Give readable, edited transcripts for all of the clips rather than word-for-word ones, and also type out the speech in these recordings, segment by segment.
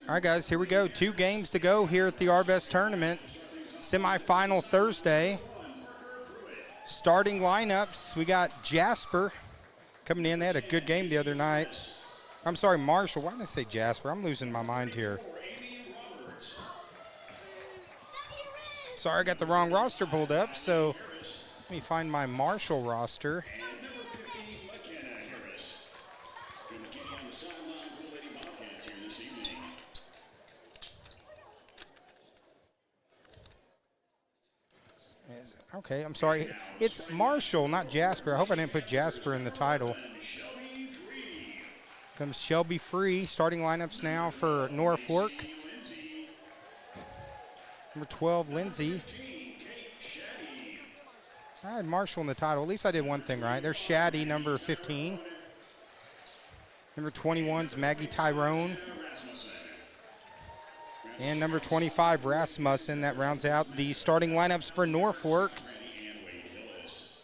All right, guys, here we go. 2 games to go here at the Arvest tournament. Semifinal Thursday. Starting lineups, we got Jasper coming in. They had a good game the other night. I'm sorry, Marshall. Why did I say Jasper? I'm losing my mind here. Sorry, I got the wrong roster pulled up, so let me find my Marshall roster. Okay, I'm sorry. It's Marshall, not Jasper. I hope I didn't put Jasper in the title. Comes Shelby Free. Starting lineups now for Norfork. Number 12, Lindsay. I had Marshall in the title. At least I did one thing right. There's Shaddy, number 15. Number 21's Maggie Tyrone. And number 25, Rasmussen. That rounds out the starting lineups for Norfork.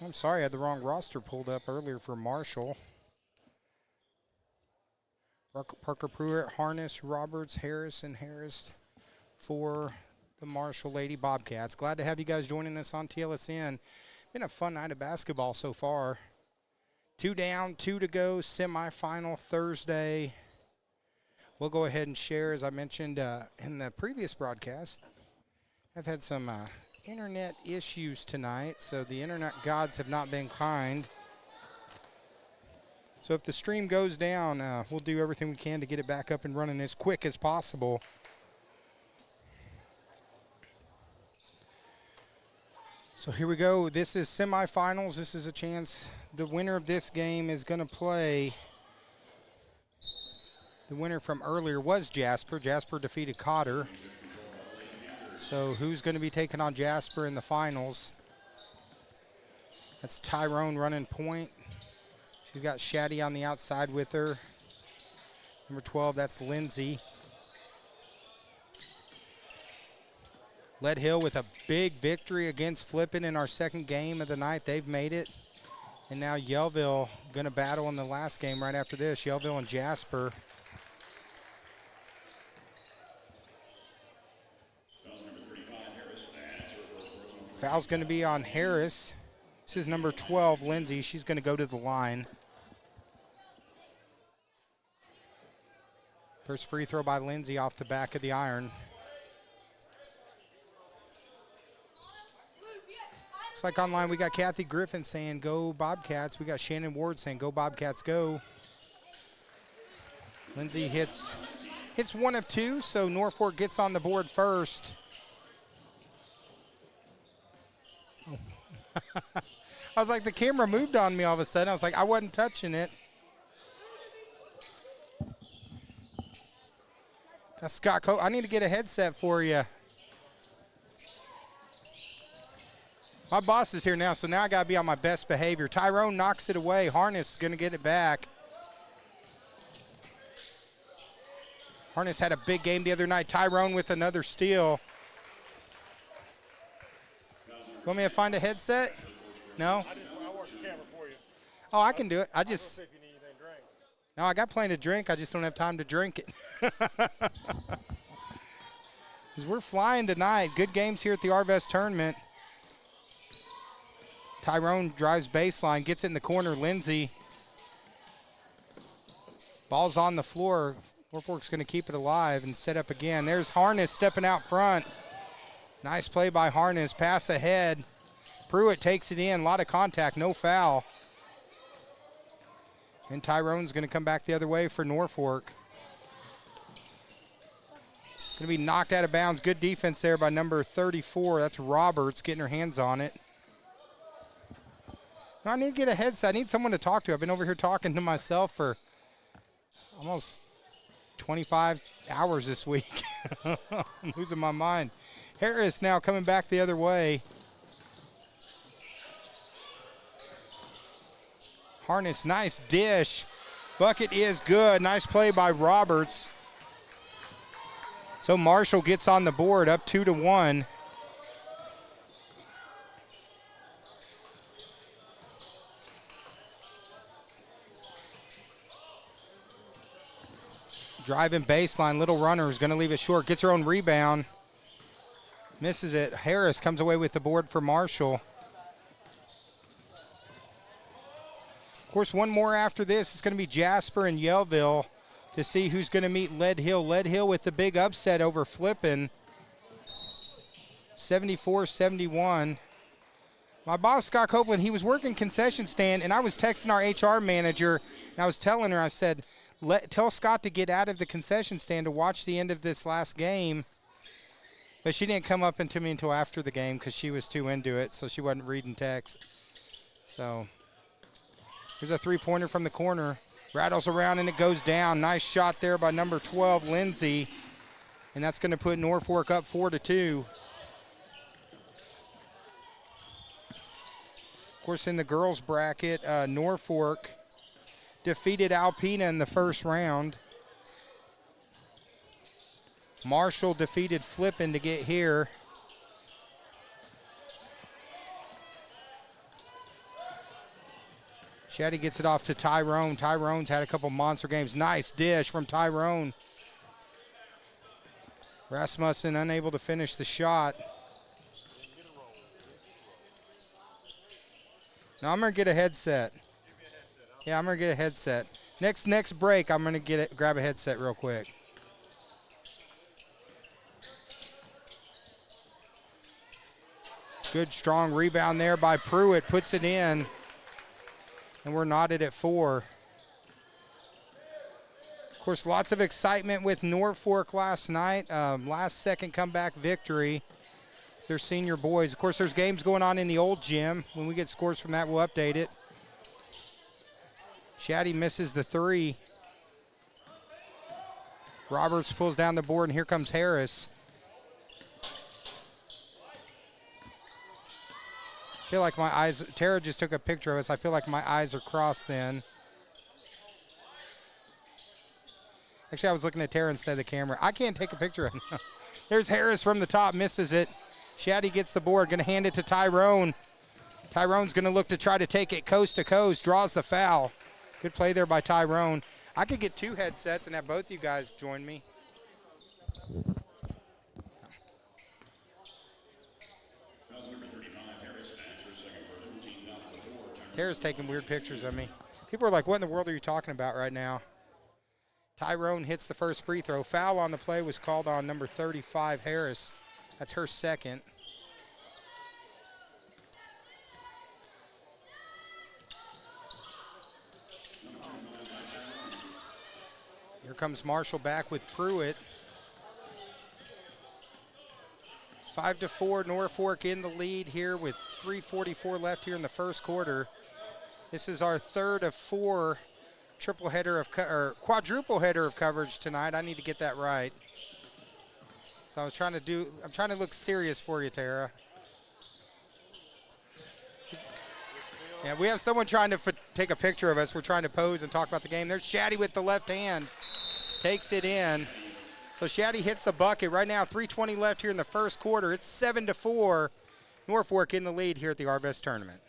I'm sorry, I had the wrong roster pulled up earlier for Marshall. Parker Pruitt, Harness, Roberts, Harris, and Harris for the Marshall Lady Bobcats. Glad to have you guys joining us on TLSN. Been a fun night of basketball so far. 2 down, 2 to go, semifinal Thursday. We'll go ahead and share, as I mentioned in the previous broadcast. I've had some internet issues tonight, so the internet gods have not been kind. So if the stream goes down, we'll do everything we can to get it back up and running as quick as possible. So here we go. This is semifinals. This is a chance. The winner of this game is going to play. The winner from earlier was Jasper. Jasper defeated Cotter. So who's going to be taking on Jasper in the finals? That's Tyrone running point. She's got Shaddy on the outside with her. Number 12, that's Lindsay. Lead Hill with a big victory against Flippin in our second game of the night. They've made it. And now Yellville going to battle in the last game right after this. Yellville and Jasper. Foul's going to be on Harris. This is number 12, Lindsay. She's going to go to the line. First free throw by Lindsay off the back of the iron. Looks like online we got Kathy Griffin saying go Bobcats. We got Shannon Ward saying go Bobcats go. Lindsay hits one of 2, so Norfork gets on the board first. I was like, the camera moved on me all of a sudden. I was like, I wasn't touching it. Scott, I need to get a headset for you. My boss is here now, so now I got to be on my best behavior. Tyrone knocks it away. Harness is going to get it back. Harness had a big game the other night. Tyrone with another steal. Want me to find a headset? No? I work the camera for you. Oh, I can do it. If you need anything to drink. No, I got plenty to drink. I just don't have time to drink it. 'Cause we're flying tonight. Good games here at the Arvest tournament. Tyrone drives baseline, gets it in the corner. Lindsay. Ball's on the floor. Norfork's going to keep it alive and set up again. There's Harness stepping out front. Nice play by Harness. Pass ahead. Pruitt takes it in. A lot of contact. No foul. And Tyrone's going to come back the other way for Norfork. Going to be knocked out of bounds. Good defense there by number 34. That's Roberts getting her hands on it. I need to get a headset. I need someone to talk to. I've been over here talking to myself for almost 25 hours this week. I'm losing my mind. Harris now coming back the other way. Harness, nice dish. Bucket is good. Nice play by Roberts. So Marshall gets on the board, up 2-1. Driving baseline, little runner is going to leave it short. Gets her own rebound. Misses it. Harris comes away with the board for Marshall. Of course, one more after this. It's going to be Jasper and Yellville to see who's going to meet Lead Hill. Lead Hill with the big upset over Flippin. 74-71. My boss, Scott Copeland, he was working concession stand, and I was texting our HR manager, and I was telling her, I said, tell Scott to get out of the concession stand to watch the end of this last game. But she didn't come up to me until after the game because she was too into it, so she wasn't reading text. So here's a three-pointer from the corner. Rattles around, and it goes down. Nice shot there by number 12, Lindsay. And that's going to put Norfork up 4-2. Of course, in the girls' bracket, Norfork defeated Alpena in the first round. Marshall defeated Flippin to get here. Shaddy gets it off to Tyrone. Tyrone's had a couple monster games. Nice dish from Tyrone. Rasmussen unable to finish the shot. Now I'm going to get a headset. Yeah, I'm going to get a headset. Next break, I'm going to grab a headset real quick. Good, strong rebound there by Pruitt. Puts it in. And we're knotted at 4. Of course, lots of excitement with Norfork last night. Last second comeback victory. Their senior boys. Of course, there's games going on in the old gym. When we get scores from that, we'll update it. Shaddy misses the 3. Roberts pulls down the board, and here comes Harris. I feel like my eyes, Tara just took a picture of us. I feel like my eyes are crossed then. Actually, I was looking at Tara instead of the camera. I can't take a picture of him. There's Harris from the top, misses it. Shaddy gets the board, going to hand it to Tyrone. Tyrone's going to look to try to take it coast to coast, draws the foul. Good play there by Tyrone. I could get 2 headsets and have both you guys join me. Tara's taking weird pictures of me. People are like, what in the world are you talking about right now? Tyrone hits the first free throw. Foul on the play was called on number 35, Harris. That's her second. Here comes Marshall back with Pruitt. 5-4, Norfork in the lead here with 3:44 left here in the first quarter. This is our third of 4 triple header of quadruple header of coverage tonight. I need to get that right. So I'm trying to look serious for you, Tara. Yeah, we have someone trying to take a picture of us. We're trying to pose and talk about the game. There's Shaddy with the left hand. Takes it in. So Shaddy hits the bucket. Right now, 3:20 left here in the first quarter. It's 7-4. Norfork in the lead here at the Arvest tournament.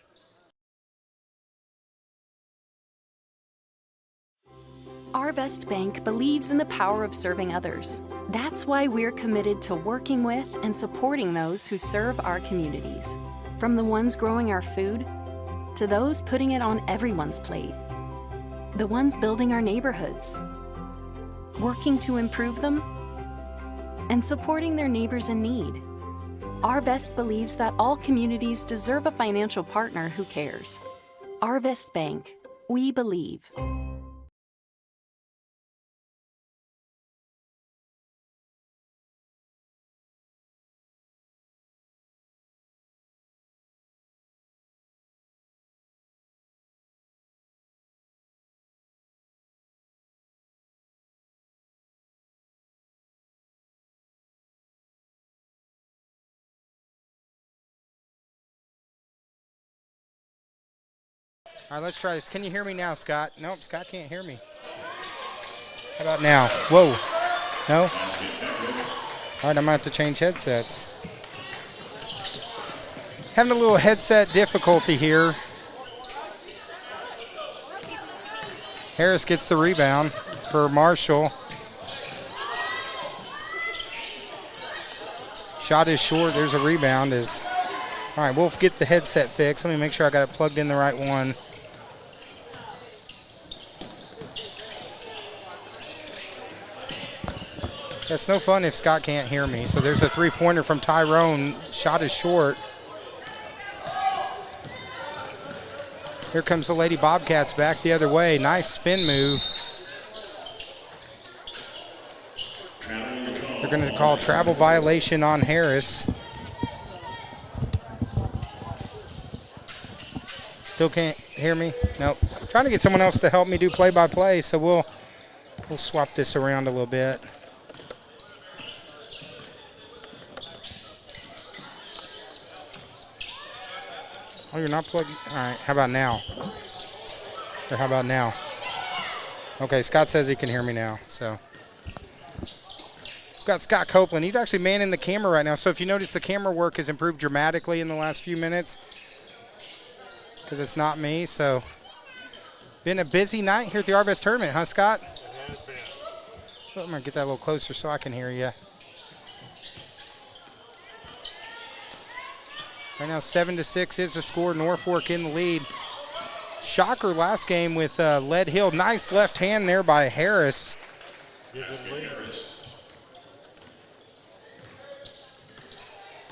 Arvest Bank believes in the power of serving others. That's why we're committed to working with and supporting those who serve our communities. From the ones growing our food, to those putting it on everyone's plate. The ones building our neighborhoods, working to improve them, and supporting their neighbors in need. Arvest believes that all communities deserve a financial partner who cares. Arvest Bank, we believe. All right, let's try this. Can you hear me now, Scott? Nope, Scott can't hear me. How about now? Whoa. No? All right, I'm going to have to change headsets. Having a little headset difficulty here. Harris gets the rebound for Marshall. Shot is short. There's a rebound. All right, we'll get the headset fixed. Let me make sure I got it plugged in the right one. It's no fun if Scott can't hear me. So there's a three-pointer from Tyrone. Shot is short. Here comes the Lady Bobcats back the other way. Nice spin move. They're going to call travel violation on Harris. Still can't hear me? Nope. Trying to get someone else to help me do play-by-play, so we'll swap this around a little bit. Oh, you're not plugged? All right, how about now? Or how about now? Okay, Scott says he can hear me now, so. We've got Scott Copeland. He's actually manning the camera right now, so if you notice, the camera work has improved dramatically in the last few minutes because it's not me, so. Been a busy night here at the Arvest tournament, huh, Scott? It has been. Oh, I'm going to get that a little closer so I can hear you. Right now, 7-6 is the score. Norfork in the lead. Shocker last game with Lead Hill. Nice left hand there by Harris. Gives it lead.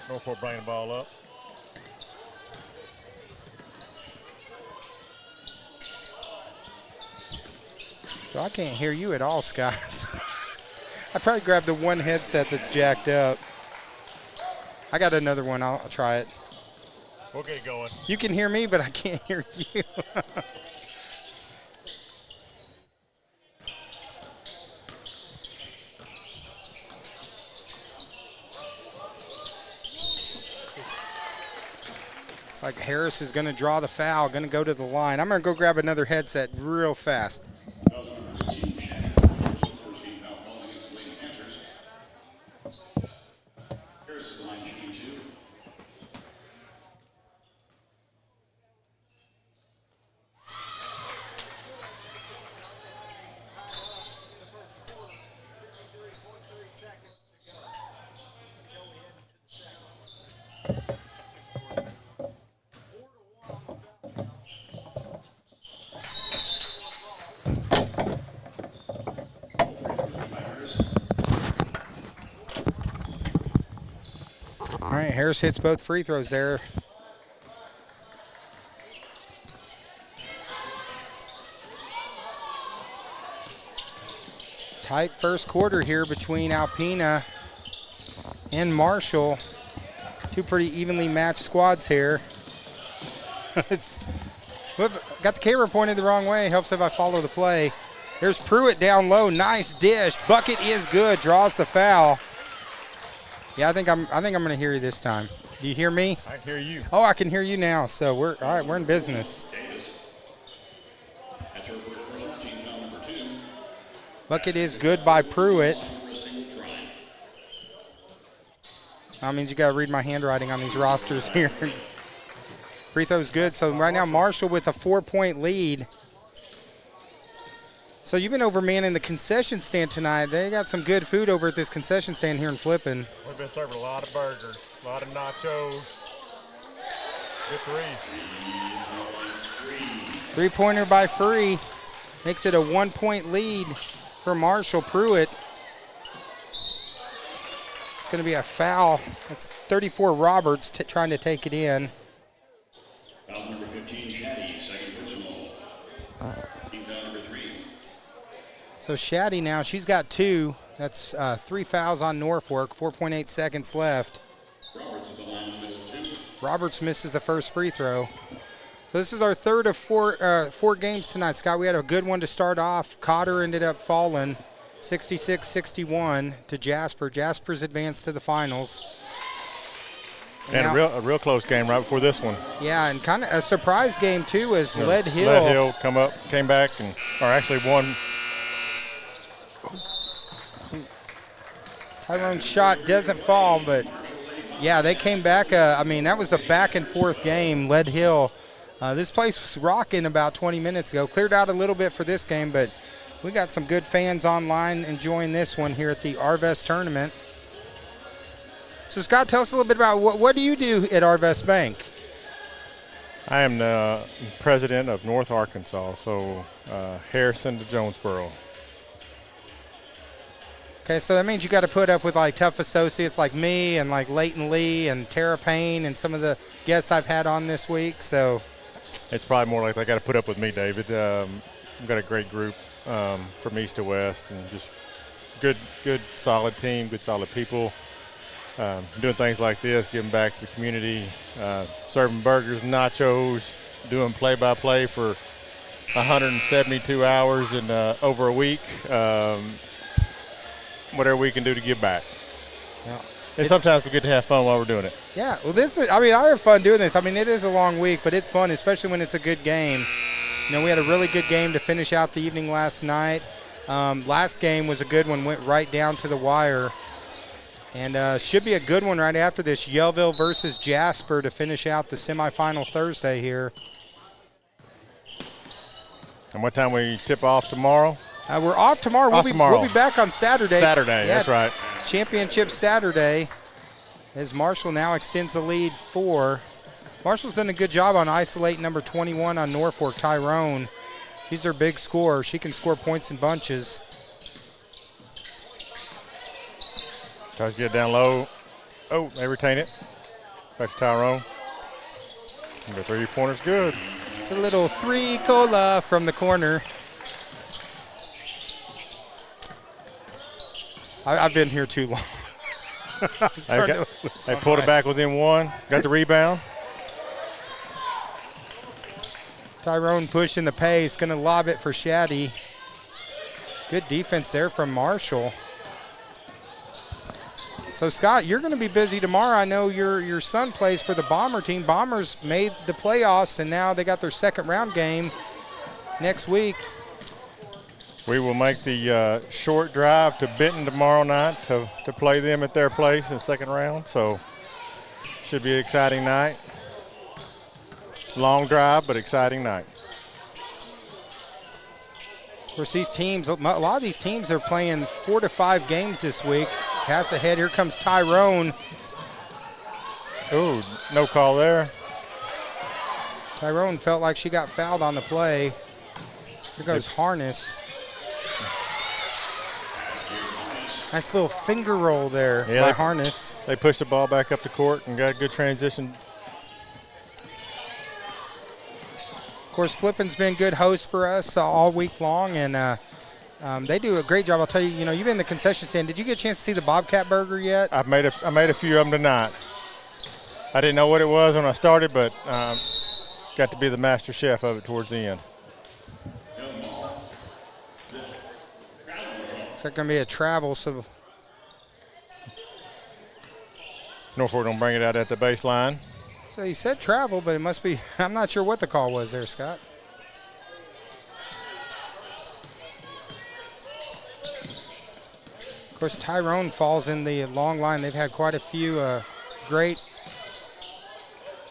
Norfork bringing the ball up. So I can't hear you at all, Scott. I probably grabbed the one headset that's jacked up. I got another one. I'll try it. We'll get it going. You can hear me, but I can't hear you. Looks like Harris is going to draw the foul, going to go to the line. I'm going to go grab another headset real fast. All right, Harris hits both free throws there. Tight first quarter here between Alpena and Marshall. Two pretty evenly matched squads here. Got the camera pointed the wrong way. Helps if I follow the play. There's Pruitt down low. Nice dish. Bucket is good. Draws the foul. Yeah, I think I'm going to hear you this time. Do you hear me? I hear you. Oh, I can hear you now. So we're all right. We're in business. Bucket is good by Pruitt. That means you got to read my handwriting on these rosters here. Free throw's good. So right now Marshall with a 4-point lead. So you've been over manning the concession stand tonight. They got some good food over at this concession stand here in Flippin. We've been serving a lot of burgers, a lot of nachos. Good three. Three-pointer by Free. Makes it a 1-point lead for Marshall. Pruitt. It's going to be a foul. That's 34 Roberts trying to take it in. Foul number 15, Shaddy, second personal. Team foul number 3. So Shaddy now, she's got 2. That's 3 fouls on Norfork, 4.8 seconds left. Roberts at the line in the middle of 2. Roberts misses the first free throw. So this is our third of four games tonight, Scott. We had a good one to start off. Cotter ended up falling 66-61 to Jasper. Jasper's advanced to the finals. And a real close game right before this one. Yeah, and kind of a surprise game, too, as Lead Hill. Lead Hill came back, or actually won. Tyrone's shot doesn't fall, but, yeah, they came back. I mean, that was a back-and-forth game. Lead Hill. This place was rocking about 20 minutes ago. Cleared out a little bit for this game, but we got some good fans online enjoying this one here at the Arvest tournament. So, Scott, tell us a little bit about what do you do at Arvest Bank? I am the president of North Arkansas, so Harrison to Jonesboro. Okay, so that means you got to put up with like tough associates like me and like Leighton Lee and Tara Payne and some of the guests I've had on this week. So it's probably more like they got to put up with me, David. I've got a great group from east to west, and just good, solid team, good, solid people. Doing things like this, giving back to the community, serving burgers, nachos, doing play-by-play for 172 hours in over a week. Whatever we can do to give back. Yeah. And sometimes we get to have fun while we're doing it. Yeah, well, I have fun doing this. I mean, it is a long week, but it's fun, especially when it's a good game. You know, we had a really good game to finish out the evening last night. Last game was a good one, went right down to the wire. And should be a good one right after this, Yellville versus Jasper to finish out the semifinal Thursday here. And what time we tip off tomorrow? We're off tomorrow. We'll be back on Saturday. Saturday, that's right. Championship Saturday, as Marshall now extends the lead 4. Marshall's done a good job on isolating number 21 on Norfork, Tyrone. She's their big scorer. She can score points in bunches. Tries to get it down low. Oh, they retain it. Back to Tyrone. And the three-pointer's good. It's a little 3 cola from the corner. I've been here too long. They pulled it back within 1. Got the rebound. Tyrone pushing the pace. Going to lob it for Shaddy. Good defense there from Marshall. So, Scott, you're going to be busy tomorrow. I know your son plays for the Bomber team. Bombers made the playoffs, and now they got their second round game next week. We will make the short drive to Benton tomorrow night to play them at their place in the second round. So, should be an exciting night. Long drive, but exciting night. Of course, these teams, a lot of these teams are playing 4 to 5 games this week. Pass ahead, here comes Tyrone. Ooh, no call there. Tyrone felt like she got fouled on the play. Here goes Harness. Nice little finger roll there by Harness. They pushed the ball back up the court and got a good transition. Of course, Flippin's been good host for us all week long, and they do a great job. I'll tell you, you've been in the concession stand. Did you get a chance to see the Bobcat Burger yet? I made a few of them tonight. I didn't know what it was when I started, but got to be the master chef of it towards the end. It's going to be a travel, so Norfork don't bring it out at the baseline. So he said travel, but it must be, I'm not sure what the call was there, Scott. Of course, Tyrone falls in the long line. They've had quite a few great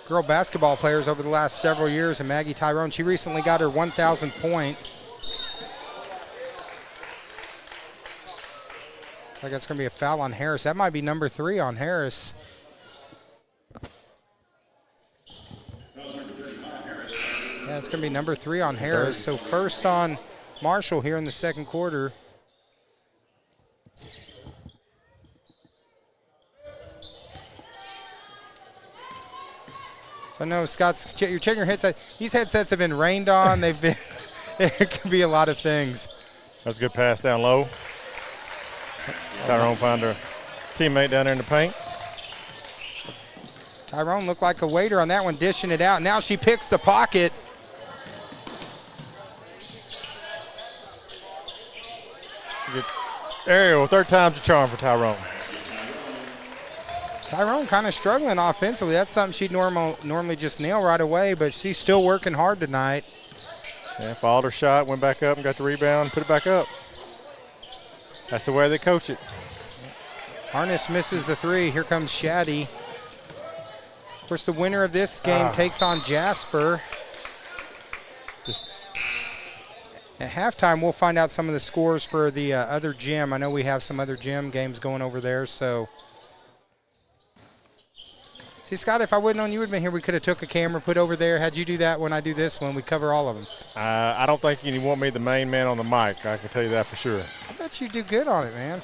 girl basketball players over the last several years, and Maggie Tyrone, she recently got her 1,000th point. Looks like that's going to be a foul on Harris. That might be number 3 on Harris. Yeah, it's going to be number 3 on Harris. So first on Marshall here in the second quarter. So no, Scott's, you're checking your headset. These headsets have been rained on. They've been, it can be a lot of things. That's a good pass down low. Tyrone found her teammate down there in the paint. Tyrone looked like a waiter on that one, dishing it out. Now she picks the pocket. Good aerial, third time's a charm for Tyrone. Tyrone kind of struggling offensively. That's something she'd normally just nail right away, but she's still working hard tonight. Yeah, followed her shot, went back up and got the rebound, put it back up. That's the way they coach it. Harness misses the 3. Here comes Shaddy. Of course, the winner of this game takes on Jasper. At halftime, we'll find out some of the scores for the other gym. I know we have some other gym games going over there, so. See, Scott, if I wouldn't known you would have been here, we could have took a camera, put over there. Had you do that when I do this one, we cover all of them. I don't think you want me the main man on the mic. I can tell you that for sure. I bet you do good on it, man.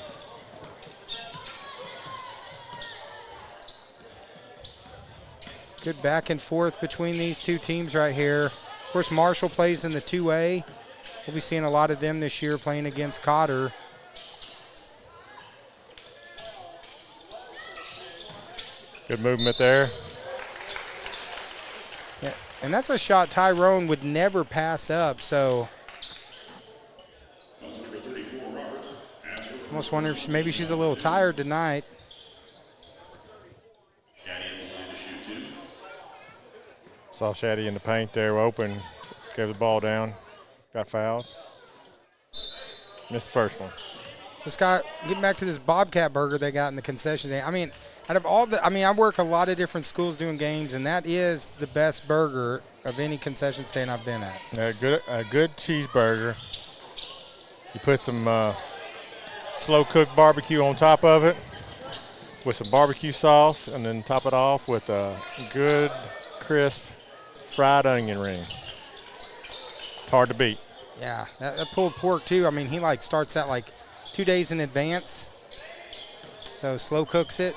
Good back and forth between these two teams right here. Of course, Marshall plays in the 2A. We'll be seeing a lot of them this year playing against Cotter. Good movement there. Yeah, and that's a shot Tyrone would never pass up, so almost wonder if maybe she's a little tired tonight. Saw Shaddy in the paint there, open, gave the ball down, got fouled. Missed the first one. So Scott, getting back to this Bobcat burger they got in the concession stand. I mean, out of all the, I work a lot of different schools doing games, and that is the best burger of any concession stand I've been at. A good cheeseburger. You put some slow cooked barbecue on top of it with some barbecue sauce, and then top it off with a good crisp fried onion ring. It's hard to beat. Yeah, that pulled pork too. I mean, he like starts that like 2 days in advance. So slow cooks it.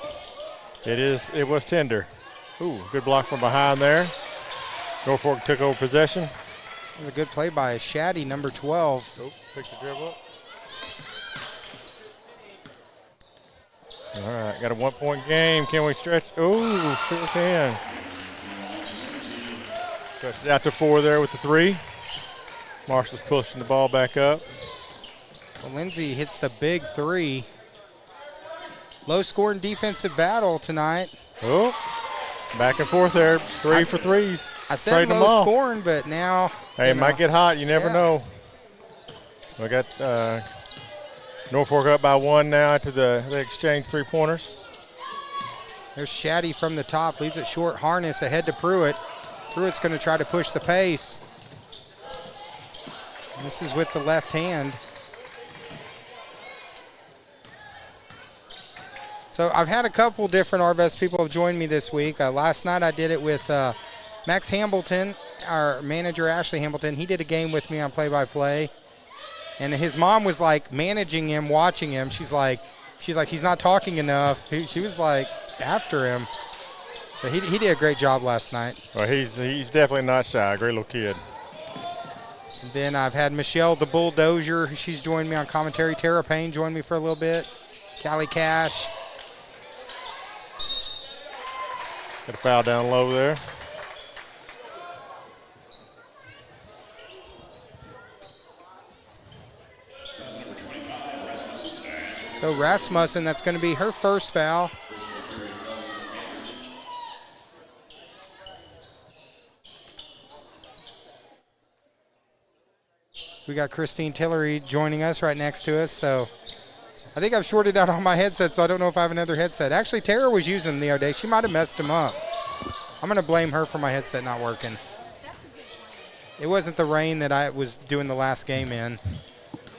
It was tender. Ooh, good block from behind there. Norfork took over possession. It was a good play by Shaddy, number 12. Oh, picked the dribble up. All right, got a 1 point game. Can we stretch? Oh, sure can. Stretched it out to 4 there with the 3. Marshall's pushing the ball back up. Well, Lindsay hits the big 3. Low scoring defensive battle tonight. Oh, back and forth there. 3 for 3s. I said low scoring, but now. Hey, it might get hot. You never know. We got Norfolk up by 1 now after they exchange 3-pointers. There's Shaddy from the top, leaves it short. Harness ahead to Pruitt. Pruitt's going to try to push the pace. This is with the left hand. So I've had a couple different Arvest people have joined me this week. Last night I did it with Max Hambleton, our manager Ashley Hambleton. He did a game with me on play-by-play. And his mom was like managing him, watching him. She's like, he's not talking enough. She was like after him. But he did a great job last night. Well, he's definitely not shy. Great little kid. And then I've had Michelle the Bulldozer. She's joined me on commentary. Tara Payne joined me for a little bit. Callie Cash. Got a foul down low there. So Rasmussen, that's going to be her first foul. We got Christine Tillery joining us right next to us. So I think I've shorted out all my headsets, so I don't know if I have another headset. Actually, Tara was using them the other day. She might have messed them up. I'm going to blame her for my headset not working. It wasn't the rain that I was doing the last game in.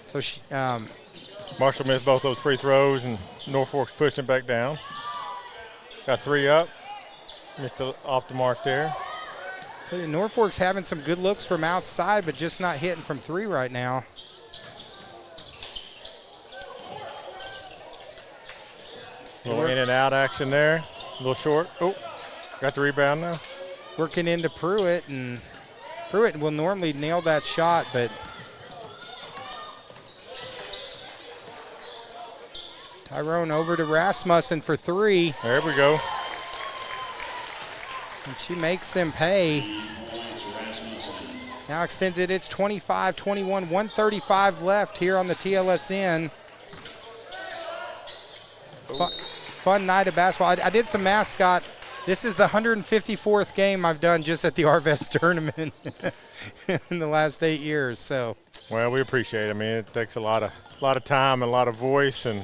So she, Marshall missed both those free throws, and Norfolk's pushing back down. Got 3 up. Missed off the mark there. Norfolk's having some good looks from outside, but just not hitting from 3 right now. A little in and out action there. A little short. Oh, got the rebound now. Working into Pruitt, and Pruitt will normally nail that shot, but Tyrone over to Rasmussen for 3. There we go. And she makes them pay. Now extends it. It's 25-21, 135 left here on the TLSN. Fun night of basketball. I did some math, Scott. This is the 154th game I've done just at the Arvest tournament in the last 8 years. So. Well, we appreciate it. I mean, it takes a lot of time and a lot of voice, and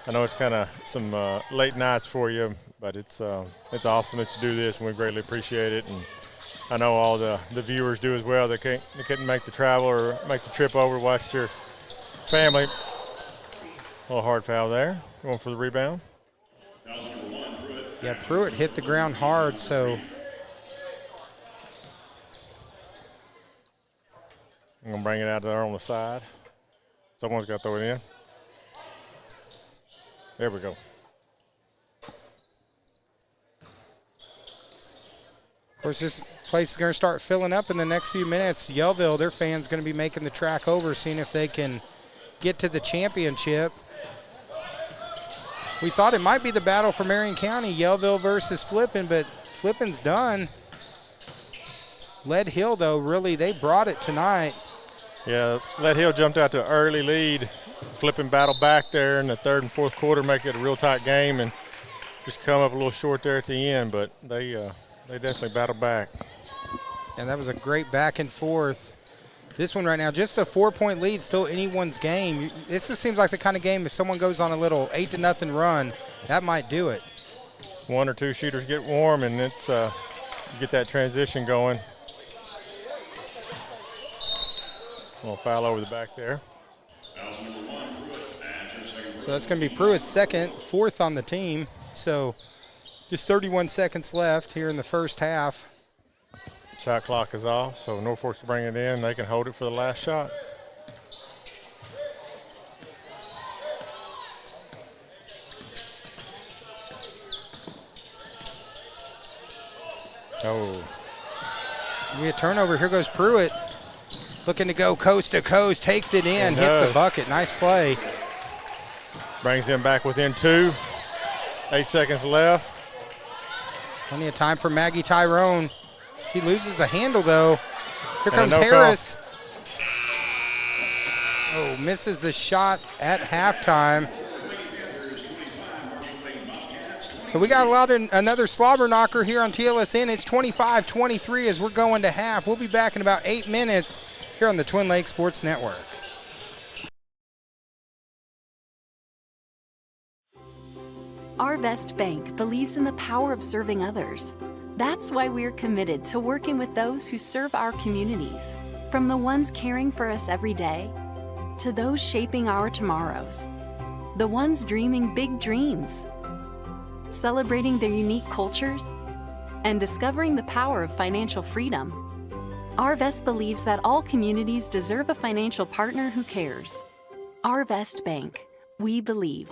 I know it's kind of some late nights for you, but it's awesome that you do this, and we greatly appreciate it. And I know all the viewers do as well. They couldn't make the travel or make the trip over to watch their family. A little hard foul there. Going for the rebound. Yeah, Pruitt hit the ground hard, so I'm going to bring it out there on the side. Someone's got to throw it in. There we go. of course this place is going to start filling up in the next few minutes. Yellville, their fans going to be making the track over, seeing if they can get to the championship. We thought it might be the battle for Marion County, Yellville versus Flippin, but Flippin's done. Lead Hill, though, really, they brought it tonight. Yeah, Lead Hill jumped out to an early lead. Flippin battle back there in the third and fourth quarter, make it a real tight game, and just come up a little short there at the end, but they definitely battled back. And that was a great back and forth. This one right now, just a 4-point lead, still anyone's game. This just seems like the kind of game if someone goes on a little 8-0 run, that might do it. One or two shooters get warm, and it's you get that transition going. A little foul over the back there. So that's going to be Pruitt's second, fourth on the team. So just 31 seconds left here in the first half. Shot clock is off, so Norfork's to bring it in. They can hold it for the last shot. Oh. We a turnover. Here goes Pruitt. Looking to go coast to coast. Takes it in. Hits the bucket. Nice play. Brings them back within 2. 8 seconds left. Plenty of time for Maggie Tyrone. She loses the handle, though. Here comes no Harris. Oh, misses the shot at halftime. So we got another slobber knocker here on TLSN. It's 25-23 as we're going to half. We'll be back in about 8 minutes here on the Twin Lakes Sports Network. Arvest Bank believes in the power of serving others. That's why we're committed to working with those who serve our communities, from the ones caring for us every day to those shaping our tomorrows, the ones dreaming big dreams, celebrating their unique cultures, and discovering the power of financial freedom. Arvest believes that all communities deserve a financial partner who cares. Arvest Bank, we believe.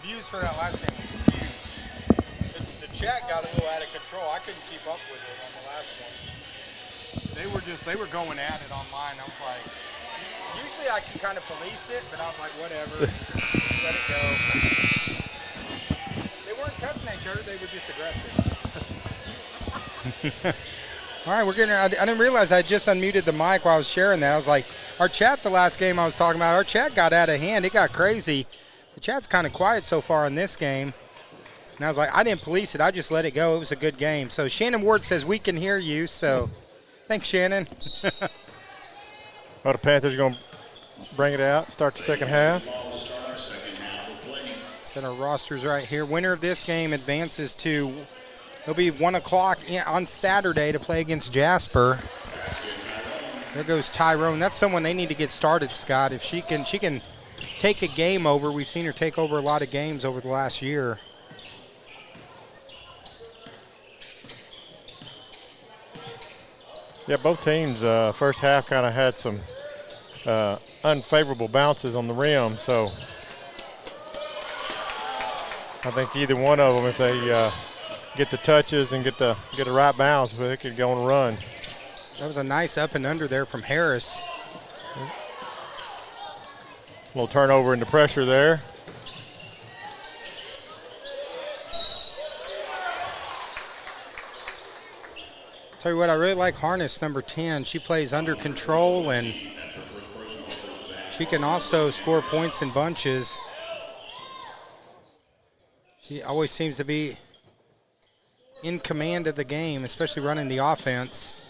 views for that last game was huge. The chat got a little out of control. I couldn't keep up with it on the last one. They were going at it online. I was like, usually I can kind of police it, but I was like, whatever, let it go. They weren't cussing at each other. They were just aggressive. All right, I didn't realize I just unmuted the mic while I was sharing that. I was like, our chat the last game I was talking about, our chat got out of hand. It got crazy. The chat's kind of quiet so far in this game. And I was like, I didn't police it. I just let it go. It was a good game. So Shannon Ward says we can hear you. So thanks, Shannon. Well, the Panthers are going to bring it out, start the second half. Set our rosters right here. Winner of this game advances to, it'll be 1 o'clock on Saturday to play against Jasper. There goes Tyrone. That's someone they need to get started, Scott. If she can take a game over. We've seen her take over a lot of games over the last year. Yeah, both teams first half kind of had some unfavorable bounces on the rim, so I think either one of them, if they get the touches and get the right bounce, they could go on a run. That was a nice up and under there from Harris. A little turnover into pressure there. Tell you what, I really like Harness, number 10. She plays under control, and she can also score points in bunches. She always seems to be in command of the game, especially running the offense.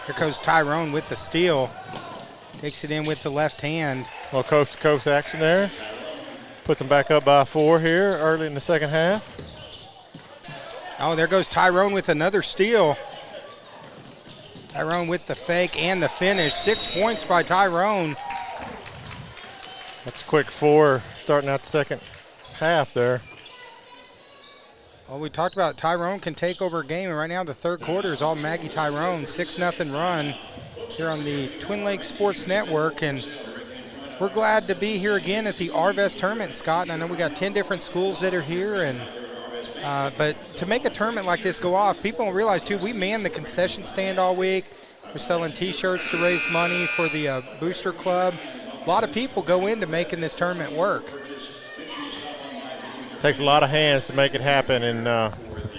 Here goes Tyrone with the steal. Takes it in with the left hand. Well, coast-to-coast action there. Puts them back up by 4 here early in the second half. Oh, there goes Tyrone with another steal. Tyrone with the fake and the finish. 6 points by Tyrone. That's a quick 4 starting out the second half there. Well, we talked about Tyrone can take over a game, and right now the third quarter is all Maggie Tyrone. 6-0 run here on the Twin Lakes Sports Network, and we're glad to be here again at the Arvest tournament, Scott. And I know we got 10 different schools that are here, and but to make a tournament like this go off, people don't realize, too, we man the concession stand all week. We're selling T-shirts to raise money for the Booster Club. A lot of people go into making this tournament work. Takes a lot of hands to make it happen, and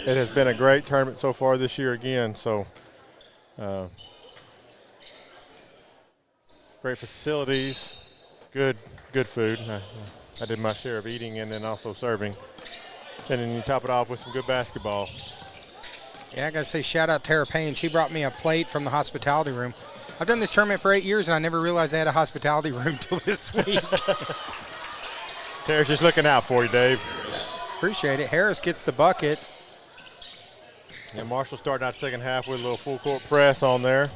it has been a great tournament so far this year again. So great facilities, good food. I did my share of eating and then also serving. And then you top it off with some good basketball. Yeah, I got to say shout out Tara Payne. She brought me a plate from the hospitality room. I've done this tournament for 8 years, and I never realized they had a hospitality room till this week. Tara's just looking out for you, Dave. Appreciate it. Harris gets the bucket. And Marshall starting out second half with a little full court press on there.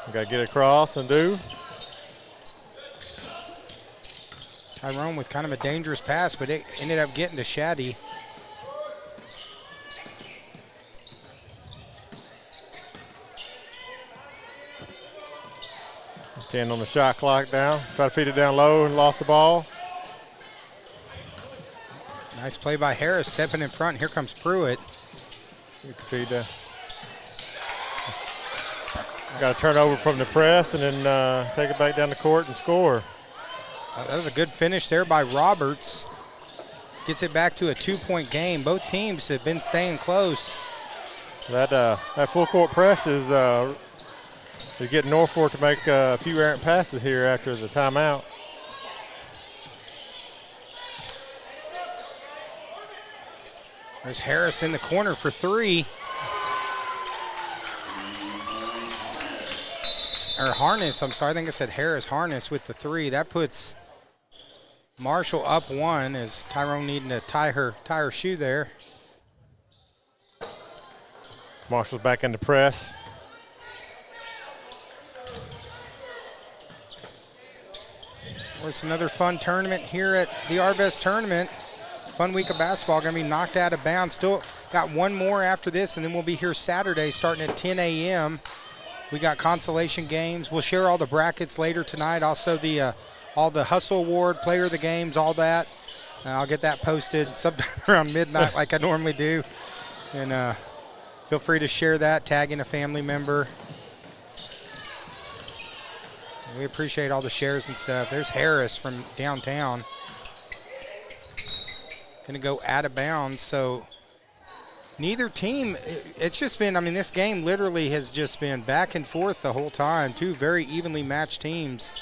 We got to get across and do. Tyrone with kind of a dangerous pass, but it ended up getting to Shaddy. On the shot clock down. Try to feed it down low and lost the ball. Nice play by Harris, stepping in front. Here comes Pruitt. You can feed that. Got to turn over from the press and then take it back down the court and score. That was a good finish there by Roberts. Gets it back to a 2-point game. Both teams have been staying close. That full court press is getting Norfork to make a few errant passes here after the timeout. There's Harris in the corner for 3. Or Harness, I'm sorry. I think I said Harris. Harness with the 3. That puts Marshall up 1 as Tyrone needing to tie her shoe there. Marshall's back in the press. Well, it's another fun tournament here at the Arvest tournament. Fun week of basketball. Going to be knocked out of bounds. Still got one more after this, and then we'll be here Saturday starting at 10 a.m. We got consolation games. We'll share all the brackets later tonight. Also the all the Hustle Award, Player of the Games, all that. I'll get that posted sometime around midnight like I normally do. And feel free to share that, tagging a family member. And we appreciate all the shares and stuff. There's Harris from downtown. Going to go out of bounds. So neither team, it's just been, I mean, this game literally has just been back and forth the whole time. Two very evenly matched teams.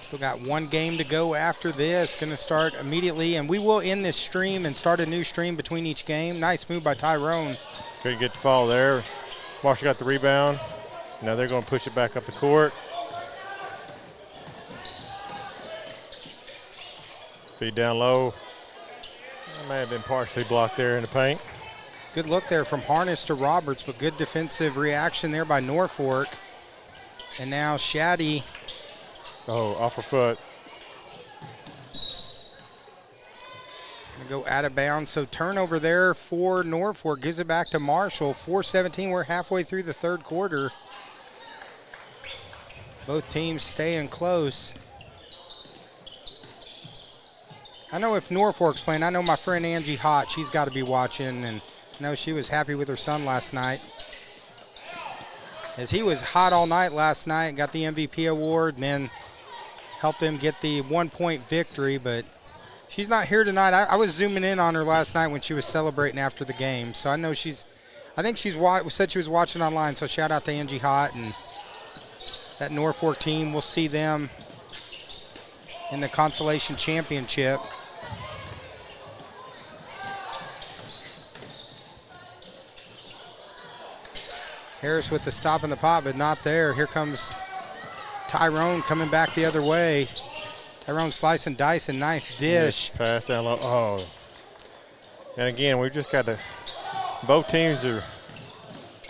Still got one game to go after this. Going to start immediately, and we will end this stream and start a new stream between each game. Nice move by Tyrone. Couldn't get the fall there. Marshall got the rebound. Now they're going to push it back up the court. Feed down low. That may have been partially blocked there in the paint. Good look there from Harness to Roberts, but good defensive reaction there by Norfork. And now Shaddy. Oh, off her foot. Going to go out of bounds. So turnover there for Norfolk. Gives it back to Marshall. 4:17. We're halfway through the third quarter. Both teams staying close. I know if Norfolk's playing, I know my friend Angie Hott, she's got to be watching. And I know she was happy with her son last night, as he was hot all night last night, got the MVP award, and then helped them get the 1-point victory. But she's not here tonight. I was zooming in on her last night when she was celebrating after the game. So I know I think she's said she was watching online. So shout out to Angie Hott and that Norfolk team. We'll see them in the consolation championship. Harris with the stop in the pot, but not there. Here comes Tyrone coming back the other way. Tyrone slicing dice, and nice dish. Pass down low. Oh. And again, we've just got both teams are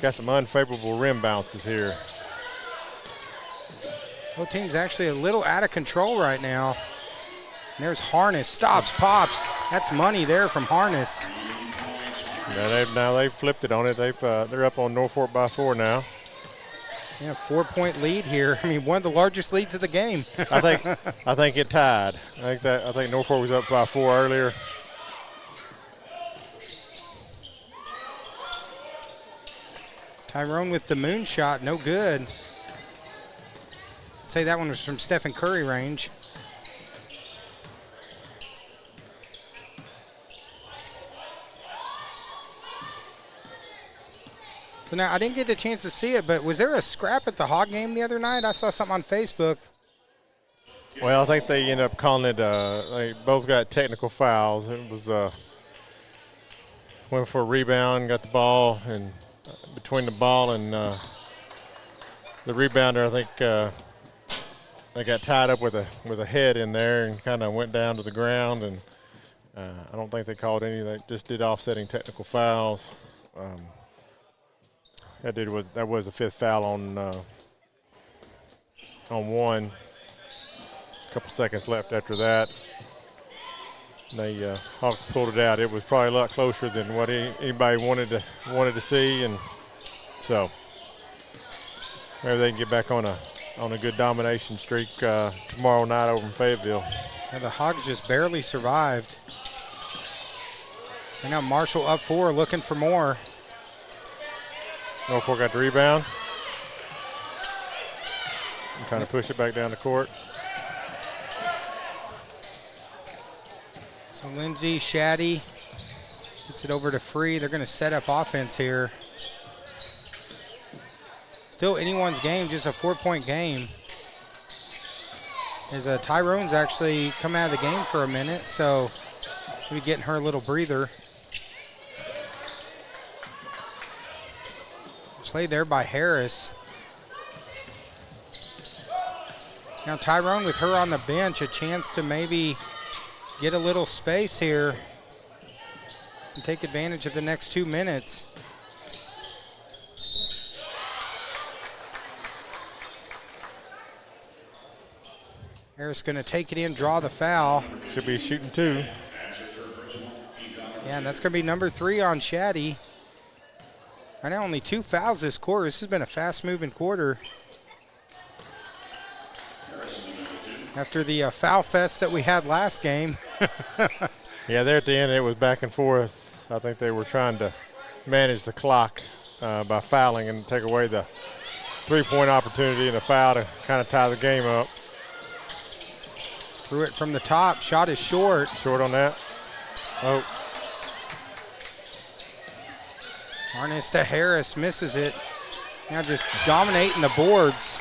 got some unfavorable rim bounces here. Both teams actually a little out of control right now. And there's Harness, stops, pops. That's money there from Harness. Now they've flipped it on it. They're up on Norfolk by 4 now. Yeah, 4-point lead here. I mean, one of the largest leads of the game. I think it tied. I think Norfolk was up by 4 earlier. Tyrone with the moonshot, no good. I'd say that one was from Stephen Curry range. So now, I didn't get a chance to see it, but was there a scrap at the Hog game the other night? I saw something on Facebook. Well, I think they ended up calling it, they both got technical fouls. It was, went for a rebound, got the ball, and between the ball and the rebounder, I think they got tied up with a head in there and kind of went down to the ground. And I don't think they called any. They just did offsetting technical fouls. That was the 5th foul on one. A couple seconds left after that. They Hawks pulled it out. It was probably a lot closer than what anybody wanted to see, and so maybe they can get back on a good domination streak tomorrow night over in Fayetteville. And the Hogs just barely survived. And now Marshall up 4, looking for more. Norfolk got the rebound. I'm trying to push it back down the court. So Lindsay, Shaddy gets it over to Free. They're going to set up offense here. Still anyone's game, just a 4-point game. As Tyrone's actually come out of the game for a minute, so maybe getting her a little breather. Play there by Harris. Now Tyrone with her on the bench, a chance to maybe get a little space here and take advantage of the next 2 minutes. Harris going to take it in, draw the foul. Should be shooting 2. Yeah, and that's going to be number 3 on Shaddy. Right now, only 2 fouls this quarter. This has been a fast-moving quarter. After the foul fest that we had last game. Yeah, there at the end, it was back and forth. I think they were trying to manage the clock by fouling and take away the three-point opportunity and a foul to kind of tie the game up. Threw it from the top. Shot is short. Short on that. Oh. Harness to Harris. Misses it. Now just dominating the boards.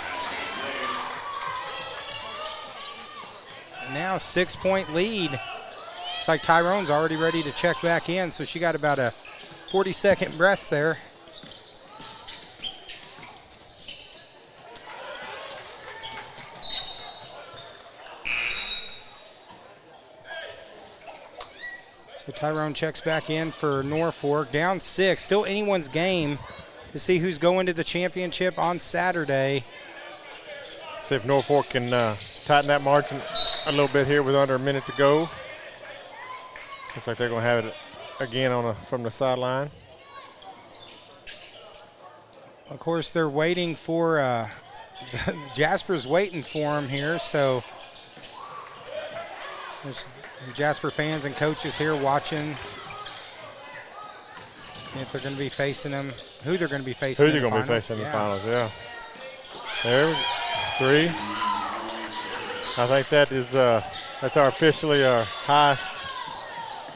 And now 6-point lead. Looks like Tyrone's already ready to check back in, so she got about a 40-second rest there. So Tyrone checks back in for Norfork. Down 6. Still anyone's game to see who's going to the championship on Saturday. See if Norfolk can tighten that margin a little bit here with under a minute to go. Looks like they're going to have it again from the sideline. Of course, they're waiting for Jasper's waiting for him here, so there's Jasper fans and coaches here watching. See if they're going to be facing them, who they're going to be facing. Who they're going to be facing in the finals, yeah. There we go. 3. I think that is that's officially our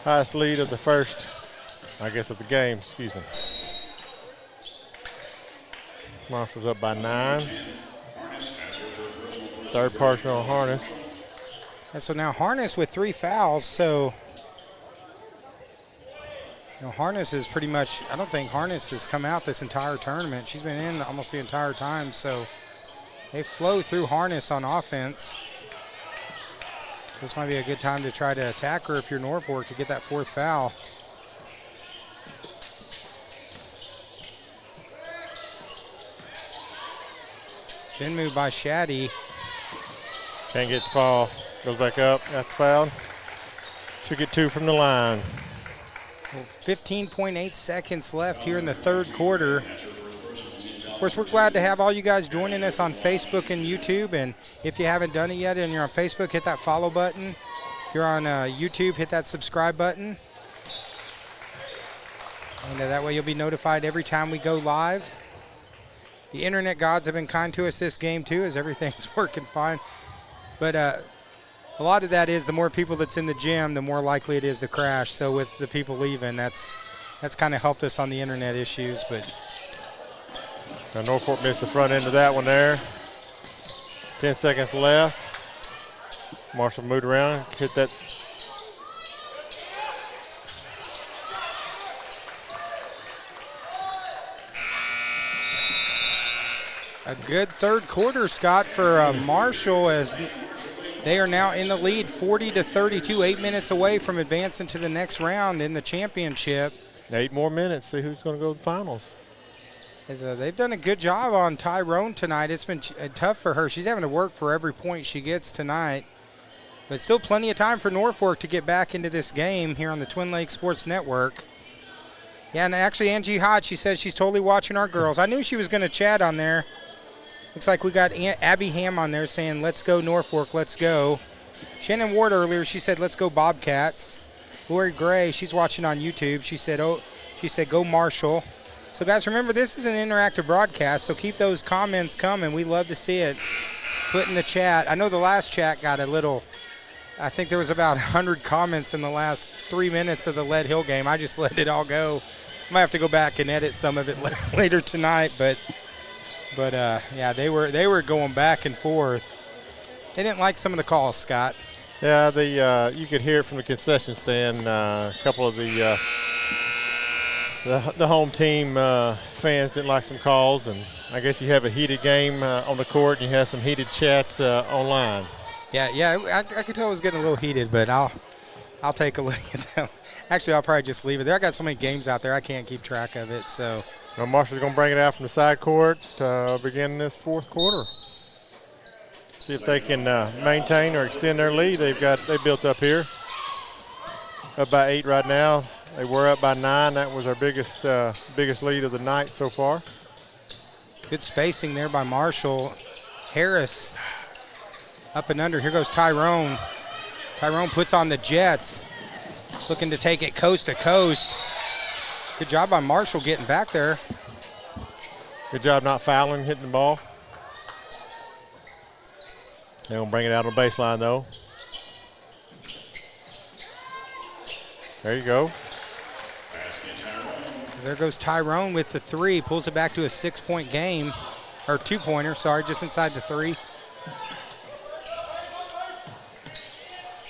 highest lead of the first, I guess, of the game. Excuse me. Marshall's up by 9. Third personal on Harness. And so now Harness with 3 fouls. So Harness is pretty much, I don't think Harness has come out this entire tournament. She's been in almost the entire time. So they flow through Harness on offense. This might be a good time to try to attack her if you're Norfolk to get that 4th foul. Spin move by Shaddy. Can't get the fall. Goes back up. That's fouled. Should get 2 from the line. 15.8 seconds left here in the 3rd quarter. Of course, we're glad to have all you guys joining us on Facebook and YouTube. And if you haven't done it yet and you're on Facebook, hit that follow button. If you're on YouTube, hit that subscribe button. And that way you'll be notified every time we go live. The internet gods have been kind to us this game too, as everything's working fine. But a lot of that is the more people that's in the gym, the more likely it is to crash. So with the people leaving, that's kind of helped us on the internet issues. But now Norfolk missed the front end of that one there. 10 seconds left. Marshall moved around, hit that. A good 3rd quarter, Scott, for Marshall, as they are now in the lead 40-32, 8 minutes away from advancing to the next round in the championship. 8 more minutes, see who's going to go to the finals. They've done a good job on Tyrone tonight. It's been tough for her. She's having to work for every point she gets tonight. But still plenty of time for Norfolk to get back into this game here on the Twin Lakes Sports Network. Yeah, and actually Angie Hott, she says she's totally watching our girls. I knew she was going to chat on there. Looks like we got Abby Ham on there saying, let's go Norfolk, let's go. Shannon Ward earlier, she said, let's go Bobcats. Lori Gray, she's watching on YouTube. She said, go Marshall. So guys, remember, this is an interactive broadcast, so keep those comments coming. We love to see it. Put in the chat. I know the last chat got a little, I think there was about 100 comments in the last 3 minutes of the Lead Hill game. I just let it all go. Might have to go back and edit some of it later tonight, but yeah, they were going back and forth. They didn't like some of the calls, Scott. Yeah, you could hear it from the concession stand. A couple of the home team fans didn't like some calls, and I guess you have a heated game on the court, and you have some heated chats online. Yeah, I could tell it was getting a little heated, but I'll take a look at that. Actually, I'll probably just leave it there. I got so many games out there, I can't keep track of it. So well, Marshall's going to bring it out from the side court beginning this 4th quarter. See if they can maintain or extend their lead. They built up here. Up by 8 right now. They were up by 9. That was our biggest lead of the night so far. Good spacing there by Marshall. Harris up and under. Here goes Tyrone. Tyrone puts on the Jets, looking to take it coast to coast. Good job by Marshall getting back there. Good job not fouling, hitting the ball. They're going to bring it out on the baseline, though. There you go. There goes Tyrone with the 3. Pulls it back to a 6-point game. Or 2-pointer, sorry, just inside the 3.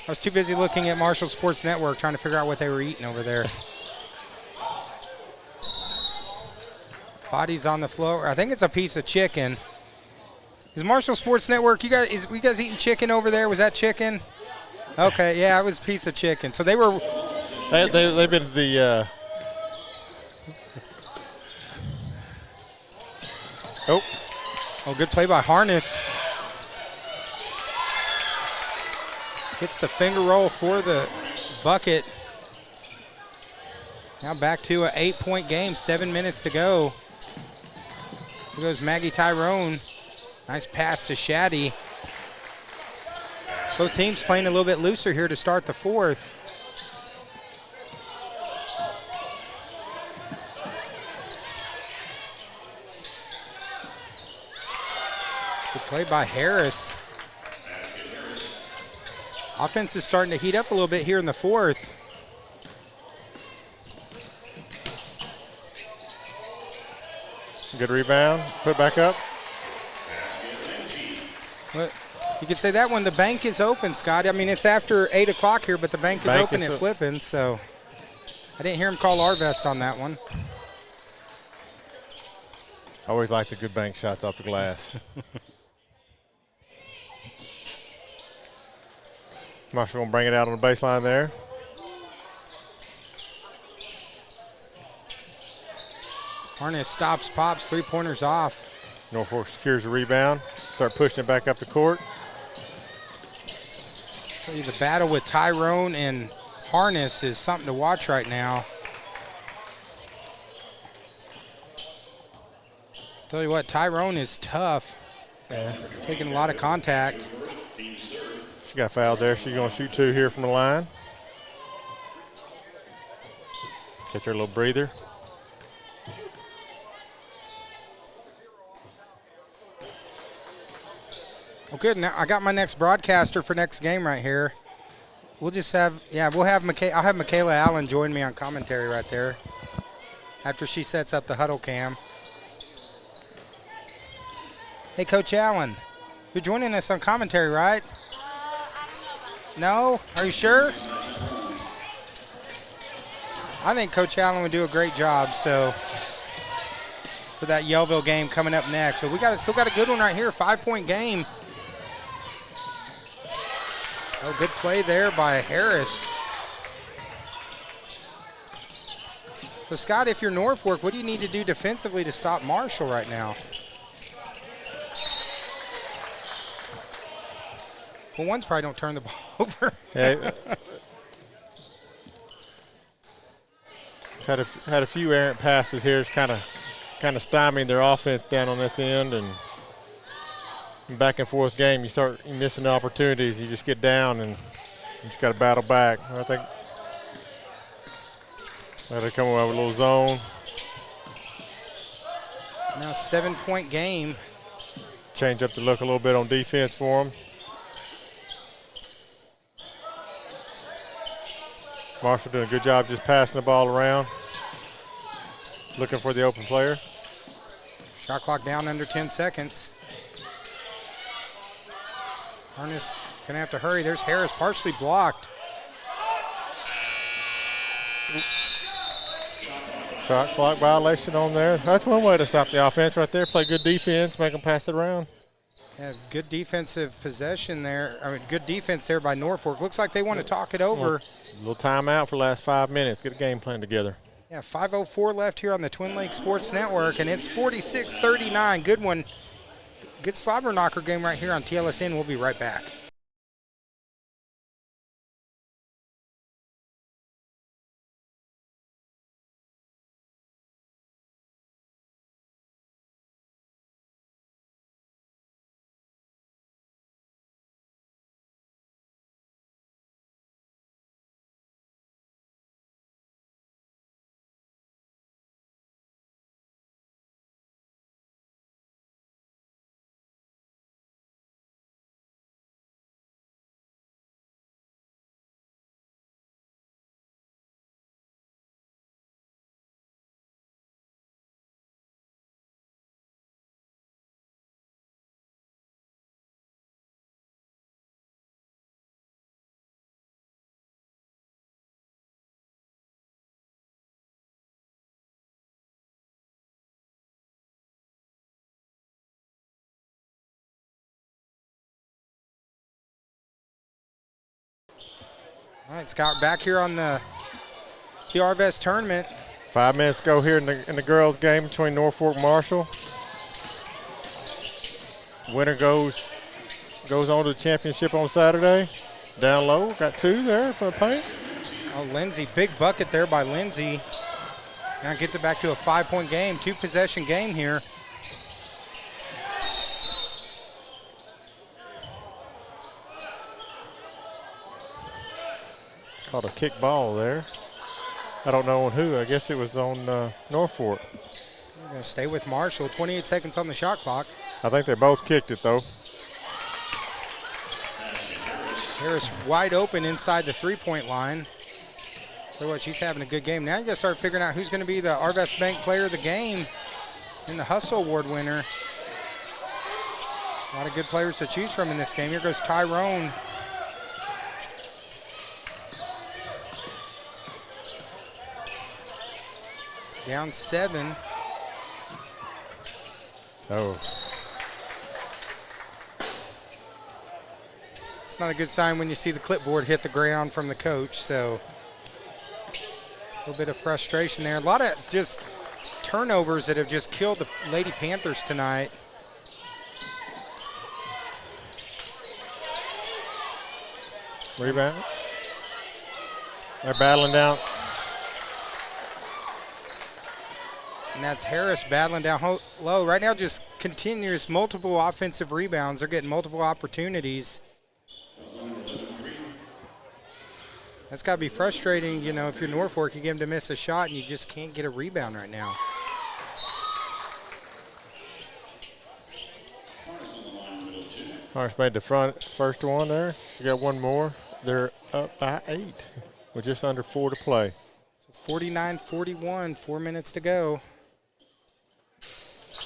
I was too busy looking at Marshall Sports Network trying to figure out what they were eating over there. Bodies on the floor. I think it's a piece of chicken. Is Marshall Sports Network, you guys eating chicken over there? Was that chicken? Okay, yeah, it was a piece of chicken. So they were. They've been the. Oh, good play by Harness. Hits the finger roll for the bucket. Now back to an 8-point game, 7 minutes to go. Here goes Maggie Tyrone. Nice pass to Shaddy. Both teams playing a little bit looser here to start the 4th. Good play by Harris. Offense is starting to heat up a little bit here in the 4th. Good rebound. Put it back up. But you could say that when the bank is open, Scott. I mean, it's after 8 o'clock here, but the bank is open and flipping, so I didn't hear him call Arvest on that one. I always like the good bank shots off the glass. Marshall gonna bring it out on the baseline there. Harness stops, pops, 3-pointers off. Norfork secures the rebound. Start pushing it back up the court. Tell you, the battle with Tyrone and Harness is something to watch right now. Tell you what, Tyrone is tough. Yeah. Taking a lot of contact. She got fouled there. She's going to shoot 2 here from the line. Catch her a little breather. Well, good. Now I got my next broadcaster for next game right here. We'll just have, I'll have Michaela Allen join me on commentary right there after she sets up the huddle cam. Hey, Coach Allen, you're joining us on commentary, right? No? Are you sure? I think Coach Allen would do a great job, so for that Yellville game coming up next. But we still got a good one right here, 5-point game. Oh, good play there by Harris. So, Scott, if you're Norfork, what do you need to do defensively to stop Marshall right now? Well, one's probably don't turn the ball over. Yeah. Had a few errant passes here. It's kind of stymieing their offense down on this end, and back and forth game, you start missing the opportunities. You just get down and you just got to battle back. I think they're coming out with a little zone. Now 7-point game. Change up the look a little bit on defense for them. Marshall doing a good job just passing the ball around, looking for the open player. Shot clock down under 10 seconds. Harness going to have to hurry. There's Harris partially blocked. Shot clock violation on there. That's one way to stop the offense right there. Play good defense, make them pass it around. Yeah, good defensive possession there. I mean, good defense there by Norfork. Looks like they want to talk it over. A little timeout for the last 5 minutes. Get a game plan together. Yeah, 5:04 left here on the Twin Lakes Sports Network, and it's 46-39. Good one. Good slobber knocker game right here on TLSN. We'll be right back. All right, Scott, back here on the Arvest tournament. 5 minutes to go here in the girls' game between Norfork and Marshall. Winner goes on to the championship on Saturday. Down low, got 2 there for the paint. Oh, Lindsay, big bucket there by Lindsay. Now gets it back to a 5-point game, 2-possession game here. Caught a kick ball there. I don't know on who. I guess it was on Norfork. We're going to stay with Marshall. 28 seconds on the shot clock. I think they both kicked it, though. Harris wide open inside the 3-point line. So what, she's having a good game. Now you got to start figuring out who's going to be the Arvest Bank Player of the Game and the Hustle Award winner. A lot of good players to choose from in this game. Here goes Tyrone. Down 7. Oh. It's not a good sign when you see the clipboard hit the ground from the coach, so a little bit of frustration there. A lot of just turnovers that have just killed the Lady Panthers tonight. Rebound. They're battling down. And that's Harris battling down low. Right now just continues multiple offensive rebounds. They're getting multiple opportunities. That's got to be frustrating, you know, if you're Norfork, you get them to miss a shot and you just can't get a rebound right now. Harris made the first one there. She got one more. They're up by 8 with just under 4 to play. So 49-41, 4 minutes to go.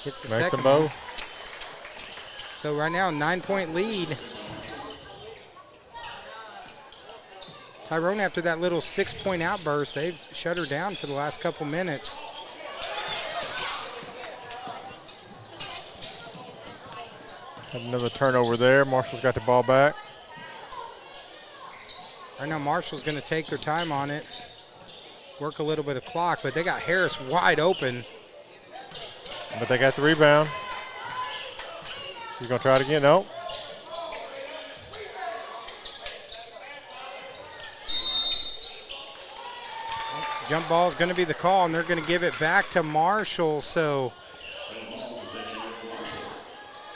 Gets the Makes second them bow. one. So right now, 9-point lead. Tyrone, after that little 6-point outburst, they've shut her down for the last couple minutes. Had another turnover there. Marshall's got the ball back. Right now, Marshall's going to take their time on it, work a little bit of clock, but they got Harris wide open. But they got the rebound. She's going to try it again. Nope. Jump ball is going to be the call, and they're going to give it back to Marshall. So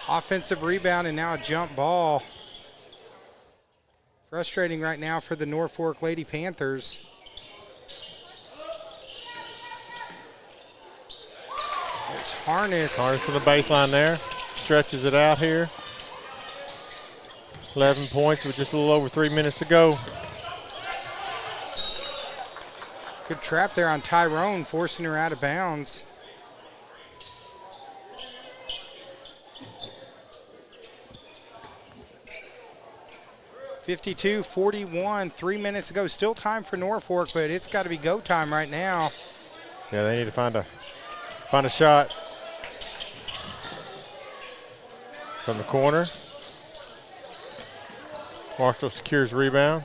offensive rebound and now a jump ball. Frustrating right now for the Norfork Lady Panthers. There's Harness. Harness from the baseline there. Stretches it out here. 11 points with just a little over 3 minutes to go. Good trap there on Tyrone, forcing her out of bounds. (52-41), 3 minutes to go. Still time for Norfork, but it's got to be go time right now. Yeah, they need to find a shot from the corner. Marshall secures rebound.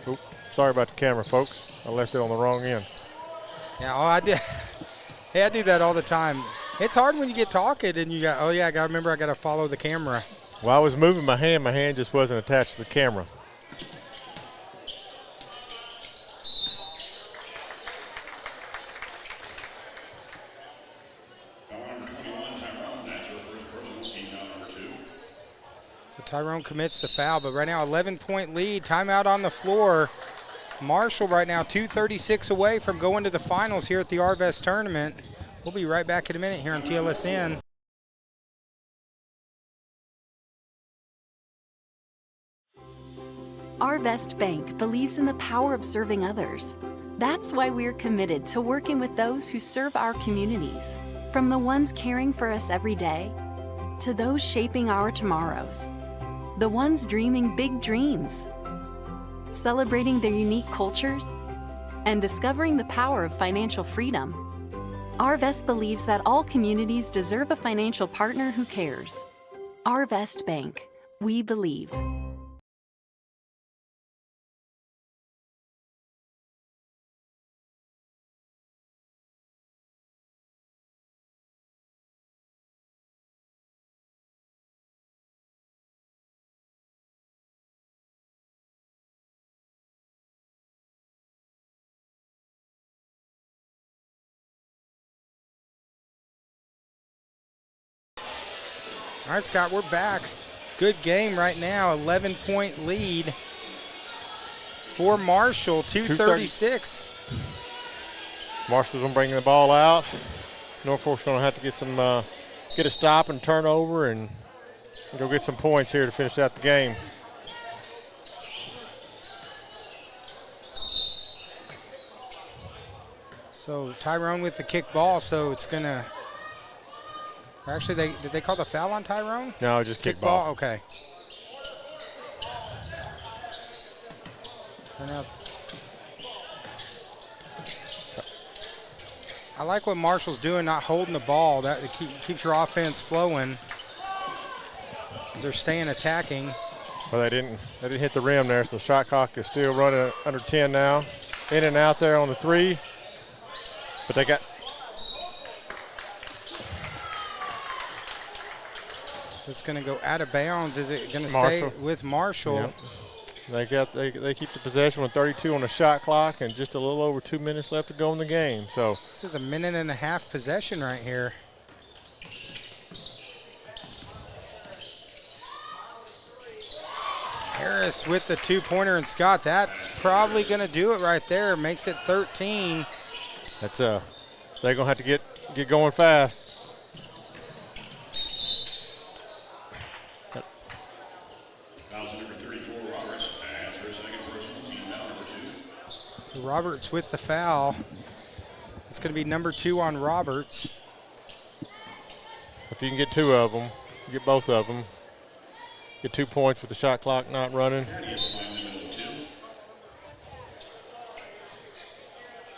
Oop, sorry about the camera, folks. I left it on the wrong end. Yeah, oh, I did. Hey, I do that all the time. It's hard when you get talking and you got, oh yeah, I got to remember I got to follow the camera. While I was moving my hand just wasn't attached to the camera. So Tyrone commits the foul, but right now 11-point lead. Timeout on the floor. Marshall right now 2:36 away from going to the finals here at the Arvest tournament. We'll be right back in a minute here on TLSN. Arvest Bank believes in the power of serving others. That's why we're committed to working with those who serve our communities, from the ones caring for us every day to those shaping our tomorrows, the ones dreaming big dreams, celebrating their unique cultures, and discovering the power of financial freedom. Arvest believes that all communities deserve a financial partner who cares. Arvest Bank, we believe. All right, Scott, we're back. Good game right now. 11-point lead for Marshall, 2:36. Marshall's going to bring the ball out. Norfork's going to have to get a stop and turnover and go get some points here to finish out the game. So Tyrone with the kick ball, so it's going to – actually, did they call the foul on Tyrone? No, just kick ball. Okay. I like what Marshall's doing, not holding the ball. That keeps your offense flowing as they're staying attacking. Well, they didn't hit the rim there, so the shot clock is still running under 10 now. In and out there on the three. But they got – it's going to go out of bounds. Is it going to stay with Marshall? Yep. They keep the possession with 32 on the shot clock and just a little over 2 minutes left to go in the game. So this is a minute and a half possession right here. Harris with the two-pointer, and Scott, that's probably going to do it right there. Makes it 13. That's they're going to have to get going fast. Fouls number 34, Roberts. As her second personal, team foul number 2. So Roberts with the foul. It's going to be number 2 on Roberts. If you can get 2 of them, get both of them. Get 2 points with the shot clock not running.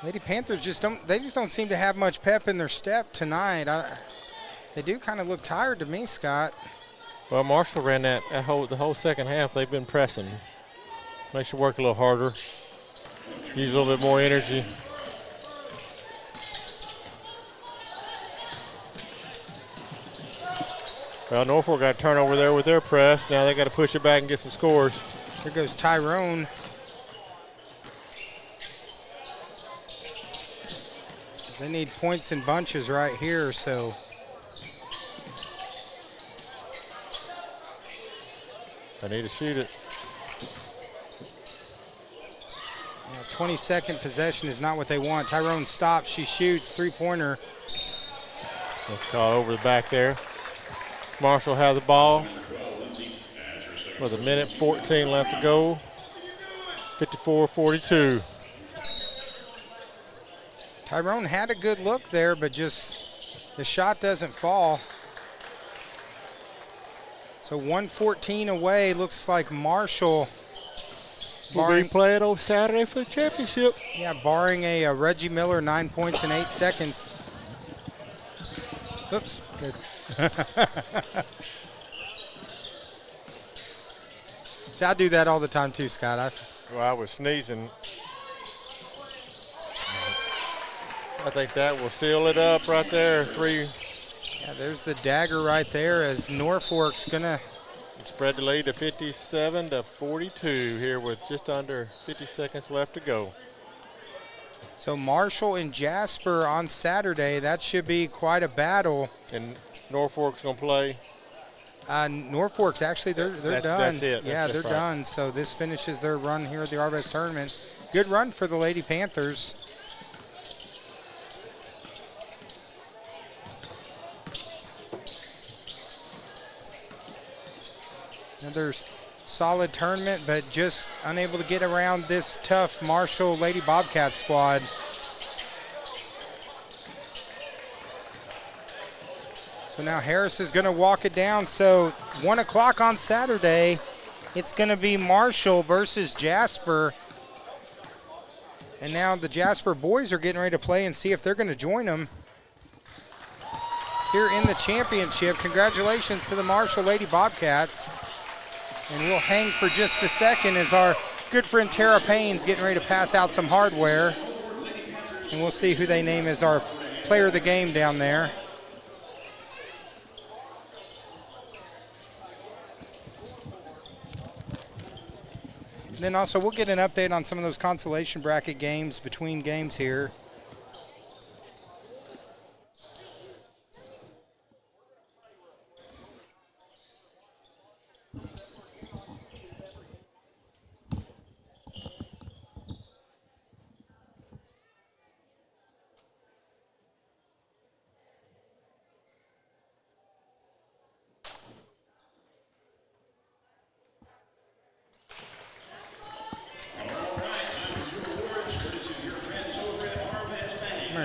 Lady Panthers just don't seem to have much pep in their step tonight. They do kind of look tired to me, Scott. Well, Marshall ran the whole second half. They've been pressing. Makes you work a little harder. Use a little bit more energy. Well, Norfolk got a turnover there with their press. Now they got to push it back and get some scores. Here goes Tyrone. They need points in bunches right here, so. They need to shoot it. 22nd possession is not what they want. Tyrone stops, she shoots, three-pointer. Let's call over the back there. Marshall has the ball with 1:14 left to go. 54-42. Tyrone had a good look there, but just the shot doesn't fall. So 1:14 away. Looks like Marshall. We'll be playing on Saturday for the championship. Yeah, barring a Reggie Miller, 9 points in 8 seconds. Oops. Good. See, I do that all the time too, Scott. Well, I was sneezing. I think that will seal it up right there. 3. Yeah, there's the dagger right there as Norfolk's gonna spread the lead to 57-42 here with just under 50 seconds left to go. So Marshall and Jasper on Saturday, that should be quite a battle. And Norfolk's gonna play. Norfolk's actually they're done. That's it. Yeah, that's they're done. So this finishes their run here at the Arvest tournament. Good run for the Lady Panthers. Another solid tournament, but just unable to get around this tough Marshall Lady Bobcat squad. So now Harris is going to walk it down. So 1 o'clock on Saturday, it's going to be Marshall versus Jasper. And now the Jasper boys are getting ready to play and see if they're going to join them here in the championship. Congratulations to the Marshall Lady Bobcats. And we'll hang for just a second as our good friend Tara Payne's getting ready to pass out some hardware. And we'll see who they name as our player of the game down there. And then also we'll get an update on some of those consolation bracket games between games here.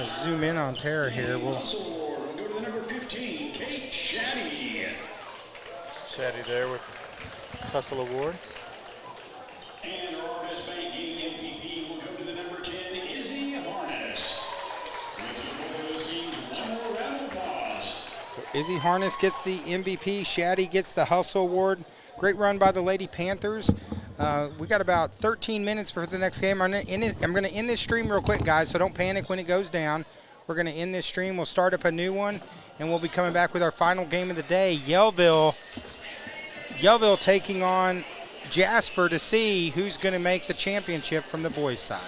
going to zoom in on Tara here. We'll Hustle Award will go to the number 15, Kate Shaddy. Shaddy there with Hustle Award. And our Arvest Bank Game MVP will go to the number 10, Izzy Harness. Let's give both of those teams one more round of applause. Izzy Harness gets the MVP. Shaddy gets the Hustle Award. Great run by the Lady Panthers. We got about 13 minutes for the next game. I'm going to end this stream real quick, guys, so don't panic when it goes down. We're going to end this stream. We'll start up a new one, and we'll be coming back with our final game of the day. Yellville taking on Jasper to see who's going to make the championship from the boys' side.